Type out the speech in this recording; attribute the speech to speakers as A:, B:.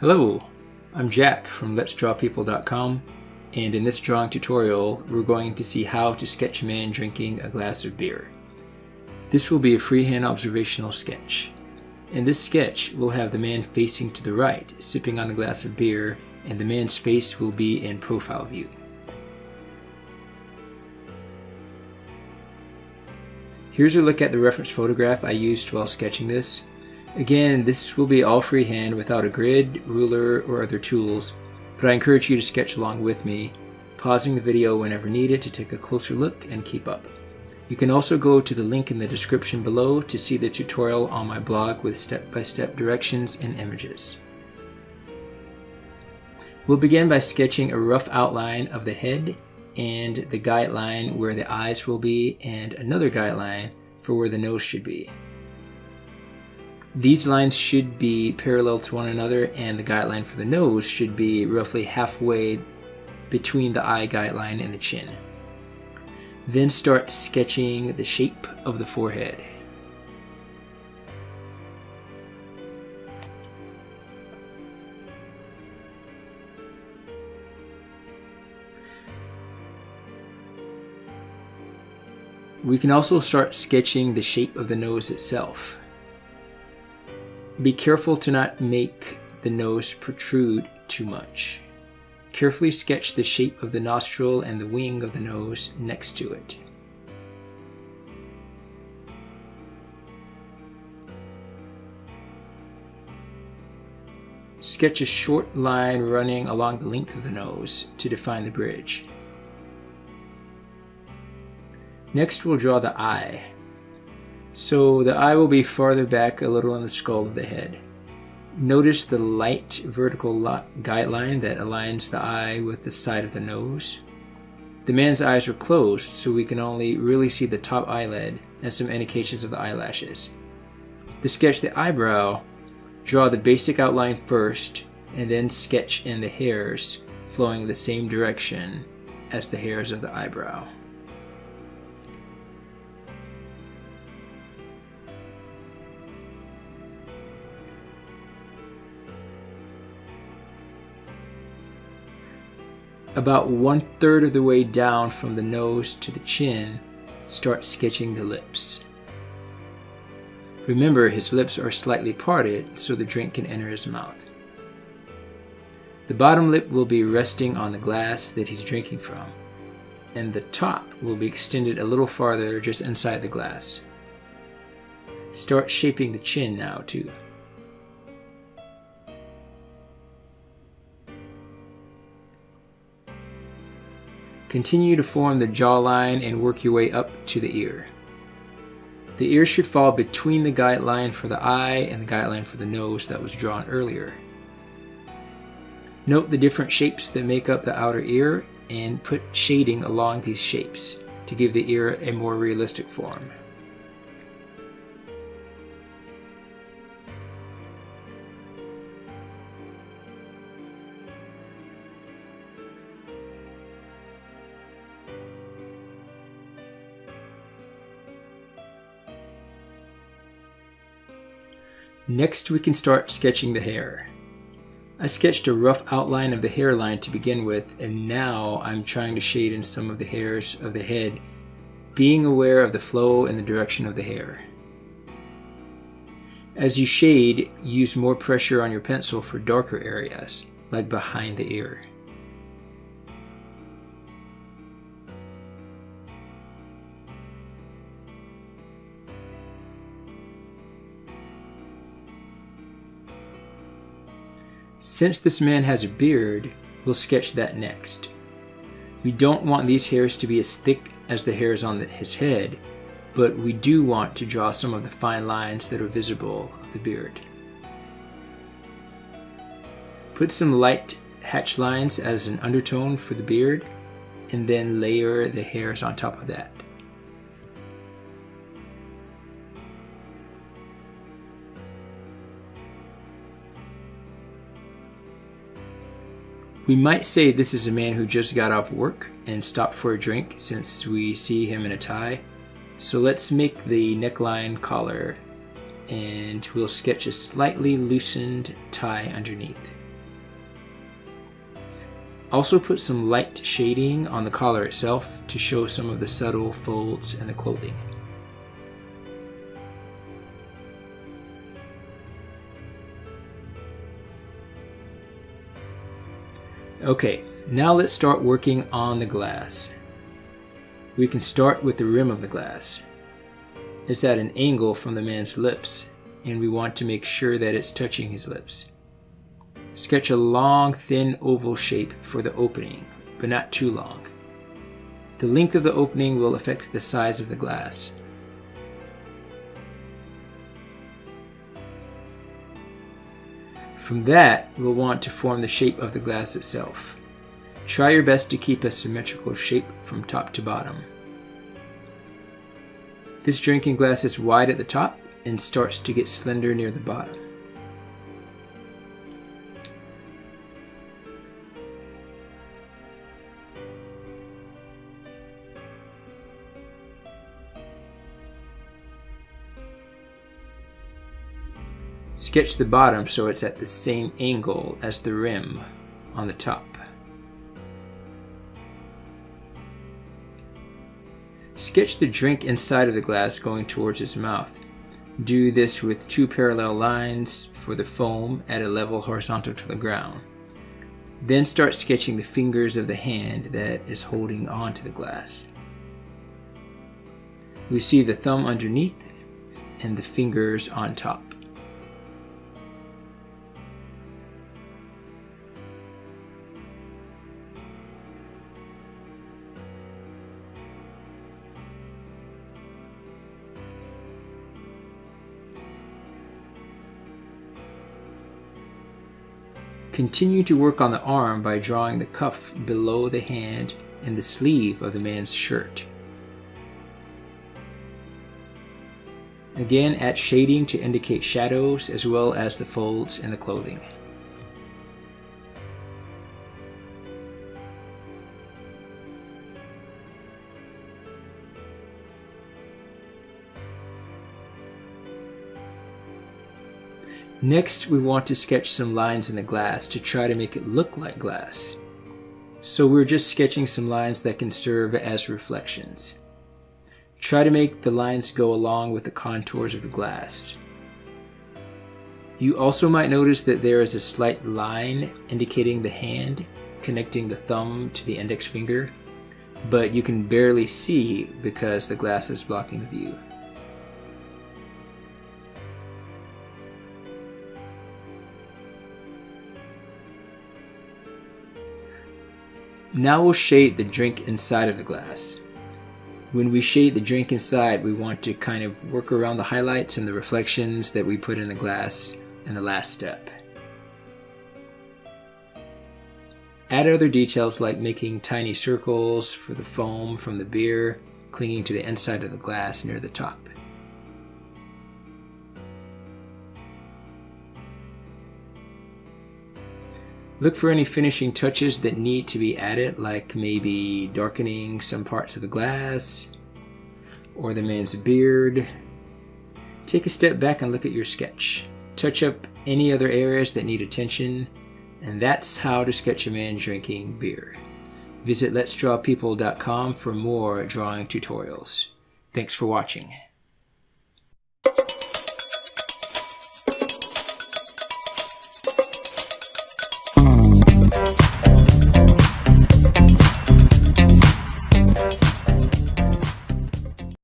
A: Hello, I'm Jack from letsdrawpeople.com, and in this drawing tutorial we're going to see how to sketch a man drinking a glass of beer. This will be a freehand observational sketch. In this sketch we'll have the man facing to the right, sipping on a glass of beer, and the man's face will be in profile view. Here's a look at the reference photograph I used while sketching this. Again, this will be all freehand without a grid, ruler, or other tools, but I encourage you to sketch along with me, pausing the video whenever needed to take a closer look and keep up. You can also go to the link in the description below to see the tutorial on my blog with step-by-step directions and images. We'll begin by sketching a rough outline of the head and the guideline where the eyes will be, and another guideline for where the nose should be. These lines should be parallel to one another, and the guideline for the nose should be roughly halfway between the eye guideline and the chin. Then start sketching the shape of the forehead. We can also start sketching the shape of the nose itself. Be careful to not make the nose protrude too much. Carefully sketch the shape of the nostril and the wing of the nose next to it. Sketch a short line running along the length of the nose to define the bridge. Next we'll draw the eye. So the eye will be farther back a little in the skull of the head. Notice the light vertical guideline that aligns the eye with the side of the nose. The man's eyes are closed, so we can only really see the top eyelid and some indications of the eyelashes. To sketch the eyebrow, draw the basic outline first, and then sketch in the hairs flowing the same direction as the hairs of the eyebrow. About 1/3 of the way down from the nose to the chin, start sketching the lips. Remember, his lips are slightly parted so the drink can enter his mouth. The bottom lip will be resting on the glass that he's drinking from, and the top will be extended a little farther just inside the glass. Start shaping the chin now too. Continue to form the jawline and work your way up to the ear. The ear should fall between the guideline for the eye and the guideline for the nose that was drawn earlier. Note the different shapes that make up the outer ear and put shading along these shapes to give the ear a more realistic form. Next we can start sketching the hair. I sketched a rough outline of the hairline to begin with, and now I'm trying to shade in some of the hairs of the head, being aware of the flow and the direction of the hair. As you shade, use more pressure on your pencil for darker areas, like behind the ear. Since this man has a beard, we'll sketch that next. We don't want these hairs to be as thick as the hairs on his head, but we do want to draw some of the fine lines that are visible of the beard. Put some light hatch lines as an undertone for the beard, and then layer the hairs on top of that. We might say this is a man who just got off work and stopped for a drink since we see him in a tie. So let's make the neckline collar and we'll sketch a slightly loosened tie underneath. Also put some light shading on the collar itself to show some of the subtle folds in the clothing. Okay, now let's start working on the glass. We can start with the rim of the glass. It's at an angle from the man's lips, and we want to make sure that it's touching his lips. Sketch a long, thin oval shape for the opening, but not too long. The length of the opening will affect the size of the glass. From that, we'll want to form the shape of the glass itself. Try your best to keep a symmetrical shape from top to bottom. This drinking glass is wide at the top and starts to get slender near the bottom. Sketch the bottom so it's at the same angle as the rim on the top. Sketch the drink inside of the glass going towards his mouth. Do this with 2 parallel lines for the foam at a level horizontal to the ground. Then start sketching the fingers of the hand that is holding onto the glass. We see the thumb underneath and the fingers on top. Continue to work on the arm by drawing the cuff below the hand and the sleeve of the man's shirt. Again, add shading to indicate shadows as well as the folds in the clothing. Next, we want to sketch some lines in the glass to try to make it look like glass. So we're just sketching some lines that can serve as reflections. Try to make the lines go along with the contours of the glass. You also might notice that there is a slight line indicating the hand connecting the thumb to the index finger, but you can barely see because the glass is blocking the view. Now we'll shade the drink inside of the glass. When we shade the drink inside, we want to kind of work around the highlights and the reflections that we put in the glass in the last step. Add other details like making tiny circles for the foam from the beer clinging to the inside of the glass near the top. Look for any finishing touches that need to be added, like maybe darkening some parts of the glass or the man's beard. Take a step back and look at your sketch. Touch up any other areas that need attention, and that's how to sketch a man drinking beer. Visit letsdrawpeople.com for more drawing tutorials. Thanks for watching.